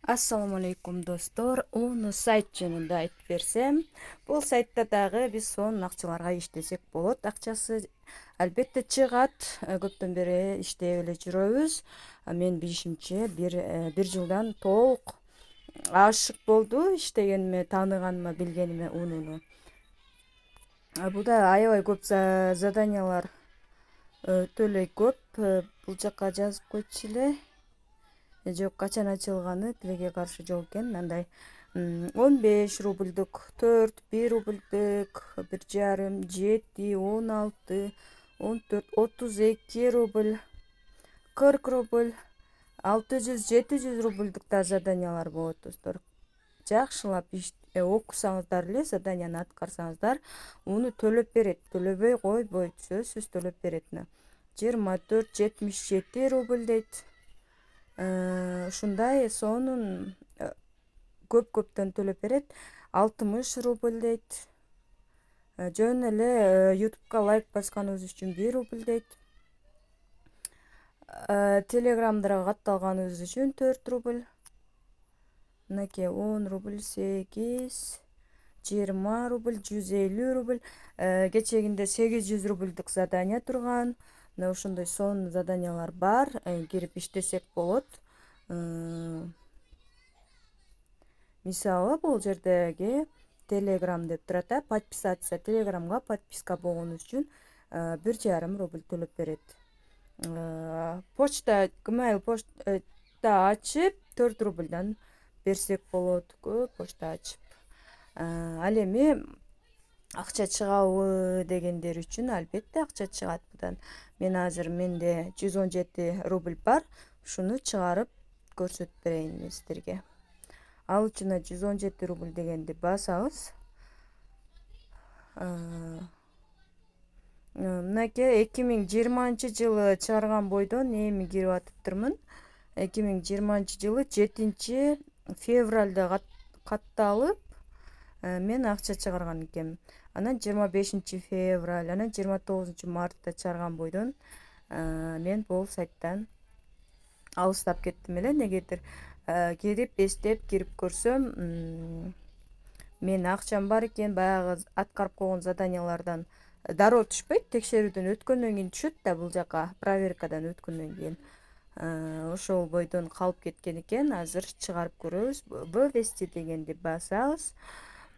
Assalomu alaykum do'stlar. Uni sayt жөнүндө айтып берсем, бул сайтта дагы биз сонун акчаларга иштесек болот. Акчасы албетте чыгат. Көптөн бери иштеп эле жүрөбүз. Мен билишимче бир жылдан толук ашык болду иштегениме, тааныганыма, билгениме унуну. Буда аябай көп заданиялар өтө эле көп. Бул жака жазып койчу эле. Жок, качан ачылганы тилеге каршы жок экен. Мындай 15 рубльдук, 4, 1 рубльдук, 1,5, 7, 16, 14, 32 рубль, 40 рубль, 600, 700 рубльдук да заданиялар болот достор. Жакшылап окусаңыздар эле, заданияны аткарсаңыздар, уну төлөп берет. Төлөбөй койбойт, сөзсүз төлөп берет. 24, 77 рубль дейт. Ушундай сонун көптөн төлөп берет. 60 рубль дейт. Жөн эле YouTube'га лайк басканыңыз үчүн 1 рубль дейт. Телеграмдарга катталганыңыз үчүн 4 рубль. Мынакей 10 рубль, 8, 20 рубль, 150 рубль. Кечегинде 800 рубльдук задания турган. Мына ошондой сонун заданиялар бар. Кирип иштесек болот. Мисалы, бул жердеги Telegram деп турат. Подписаться, Telegramга подписка болгонуңуз үчүн 1,5 рубль төлөп берет. Почта, Gmail почта ачып 4 рубльдан берсек болот. Почта ачып. Ал эми акча чыгабы дегендер үчүн албетте акча чыгат будан. Мен азыр менде 117 рубль бар. Ушуну чыгарып көрсөтүп берейин сиздерге. Ал үчүн 117 рубль дегенди басабыз. Мынакей 2020-жылы чыгарган бойдон эми кирип атыптырмын. 2020-жылы 7 февралда катталып, мен акча чыгарган экенмин. Анан 25 февраль, анан 29 мартта чыгарган бойдон мен бул сайттан алыстап кеттим эле. Негедир кирип эстеп кирип көрсөм, мен акчам бар экен, баягы аткарып койгон заданиялардан дароо түшпөйт, текшерүүдөн өткөндөн кийин түшөт да, бул жака проверкадан өткөндөн кийин. Ошол бойдон калып кеткен экен. Азыр чыгарып көрөбүз. Вывести дегенди басабыз.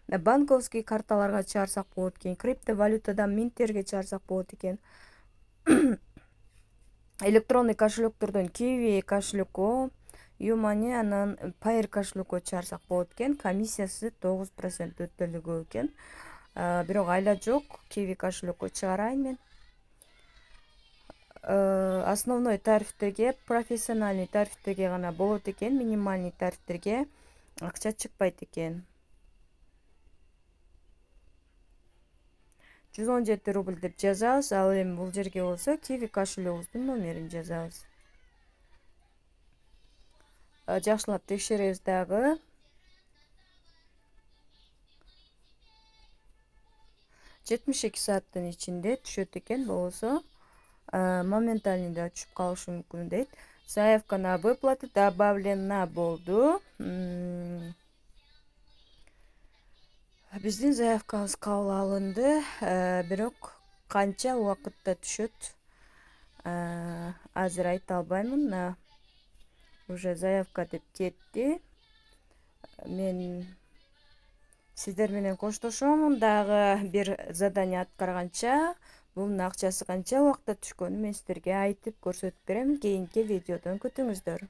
Банковский карталарга чыгарсак болот экен, криптовалютадан минттерге чыгарсак болот экен. Электронный кошелектордон Kiwi кошелекко, Юмани, анан Payer кошелекко чыгарсак болот экен. Комиссиясы 9% өтө эле көп экен. Бирок айла жок, Kiwi кошелекко чыгарайын мен. Основной тарифтерге, профессиональный тарифтерге гана болот экен, минимальный тарифтерге акча чыкпайт экен. 117 рубль деп жазабыз. Ал эми бул жерге болсо Kiwi кошелегибиздин номерин жазабыз. Жакшылап текшеребиз дагы. Жетимиш эки сааттын ичинде түшөт экен, болсо моментальный да түшүп калышы мүмкүн дейт. Заявка на выплату добавлена болду. Биздин заявкабыз кабыл алынды, бирок канча убакытта түшөт азыр айта албаймын. Уже заявка деп кетти. Мен сиздер менен коштошомун. Дагы бир задание аткарганча, бунун акчасы канча убакытта түшкөнүн мен сиздерге айтып көрсөтүп берем. Кийинки видеодон күтүңүздөр.